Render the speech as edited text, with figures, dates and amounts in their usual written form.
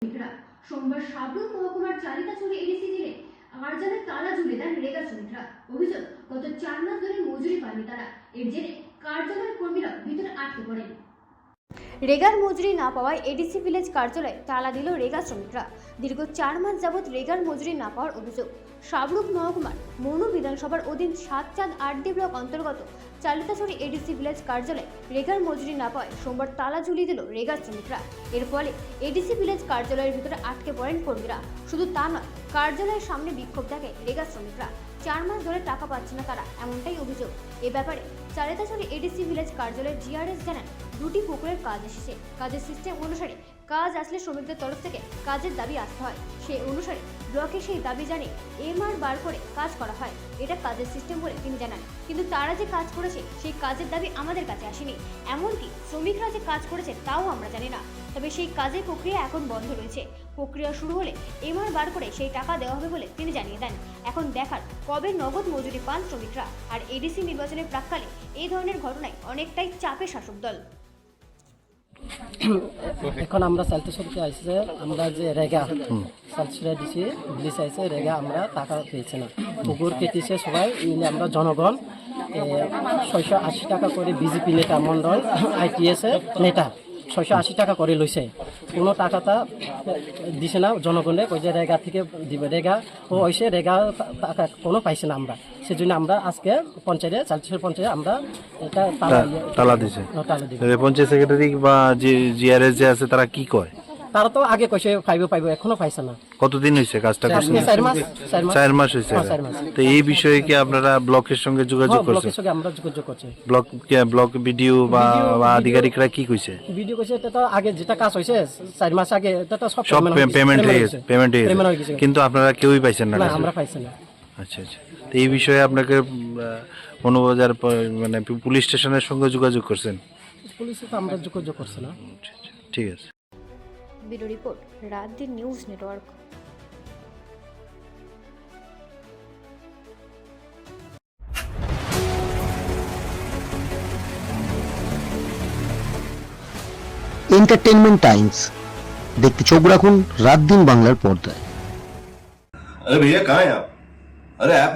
সোমবার সাবরুম মহকুমার চালিতাছড়ি এডিসি জেলে কার্যালয়ে তালা ঝুলে দেন রেগা শ্রমিকরা। অভিযোগ, গত 4 মাস ধরে মজুরি পাননি তারা। এর জেরে কার্যালয়ের কর্মীরা ভিতরে আটকে পড়েন। রেগার মজুরি না পাওয়ায় এডিসি ভিলেজ কার্যালয়ে তালা দিল রেগা শ্রমিকরা। দীর্ঘ 4 মাস যাবৎ রেগার মজুরি না পাওয়ার অভিযোগ। সাবরুম মহকুমার মনু বিধানসভার অধীন সাতচাঁদ আরডি ব্লক অন্তর্গত চালিতাছড়ি এডিসি ভিলেজ কার্যালয়ে রেগার মজুরি না পাওয়ায় সোমবার তালা ঝুলিয়ে দিল রেগা শ্রমিকরা। এর ফলে এডিসি ভিলেজ কার্যালয়ের ভিতরে আটকে পড়েন কর্মীরা। শুধু তা নয়, কার্যালয়ের সামনে বিক্ষোভ দেখে রেগা শ্রমিকরা। 4 মাস ধরে টাকা পাচ্ছে না তারা, এমনটাই অভিযোগ। এ ব্যাপারে চালিতাছড়ি এডিসি ভিলেজ কার্যালয়ের জিআরএস জানান, দুটি পুকুরের কাজ এসেছে। কাজের সিস্টেম অনুসারে কাজ আসলে শ্রমিকদের তরফ থেকে কাজের দাবি আসতে হয়। সেই অনুসারে ব্লকে সেই দাবি জানিয়ে এমআর বার করে কাজ করা হয়। এটা কাজের সিস্টেম বলে তিনি জানান। কিন্তু তারা যে কাজ করেছে সেই কাজের দাবি আমাদের কাছে আসেনি। এমনকি শ্রমিকরা যে কাজ করেছে তাও আমরা জানি না। তবে সেই কাজের প্রক্রিয়া এখন বন্ধ রয়েছে। প্রক্রিয়া শুরু হলে এমআর বার করে সেই টাকা দেওয়া হবে বলে তিনি জানিয়ে দেন। এখন দেখার কবে নগদ মজুরি পান শ্রমিকরা। আর এডিসি নির্বাচনের প্রাক্কালে এই ধরনের ঘটনায় অনেকটাই চাপে শাসক দল। এখন আমরা চালিতাছড়িতে আইসে, আমরা যে রেগা চালিতাছড়ি দিছি পুলিশ আইসে, রেগা আমরা টাকা পেয়েছি না। পুকুর কেটেছে সবাই মিলে, আমরা জনগণ 680 টাকা করে বিজেপি নেতা মন্ডল ITS নেতা 680 টাকা করে লইছে। কোনো টাকাটা দিছে না জনগণে, কই যে রেগা থেকে দিবে। রেগা ও হয়েছে, রেগা টাকা কোনো পাইছে না আমরা। সেজন্য আমরা আজকে পঞ্চায়েতে চালিতাছড়ি পঞ্চায়েতে আমরা এটা তালা দিছে। পঞ্চায়েত সেক্রেটারি বা যে জিআরএস যে আছে তারা কি কয়? তারা তো আগে কইছে পাইবো, এখনো পাইছে না। কতদিন হয়েছে কাজটা করছেন? 4 মাস হয়েছে। তো এই বিষয়ে কি আপনারা ব্লকের সঙ্গে যোগাযোগ করছেন? ব্লকের সঙ্গে আমরা যোগাযোগ করছি। ব্লক বিডিও বা আধিকারিকরা কি কইছে? ভিডিও কইছে এটা তো আগে যেটা কাজ হইছে 4 মাস আগে, এটা তো সব পেমেন্ট হয়ে গেছে, কিন্তু আপনারা কেউই পাইছেন না? আমরা পাইছি না। আচ্ছা। তো এই বিষয়ে আপনাকে মনোবাজার মানে পুলিশ স্টেশনের সঙ্গে যোগাযোগ করছেন? পুলিশে তো আমরা যোগাযোগ করছি না। ঠিক আছে। ব্যুরো রিপোর্ট, রাত দিন নিউজ নেটওয়ার্ক। एंटरटेनमेंट टाइम्स देखते चोख राखुन रात दिन बांगलार पर्दाय। अरे भैया कहाँ हैं आप? अरे ऐप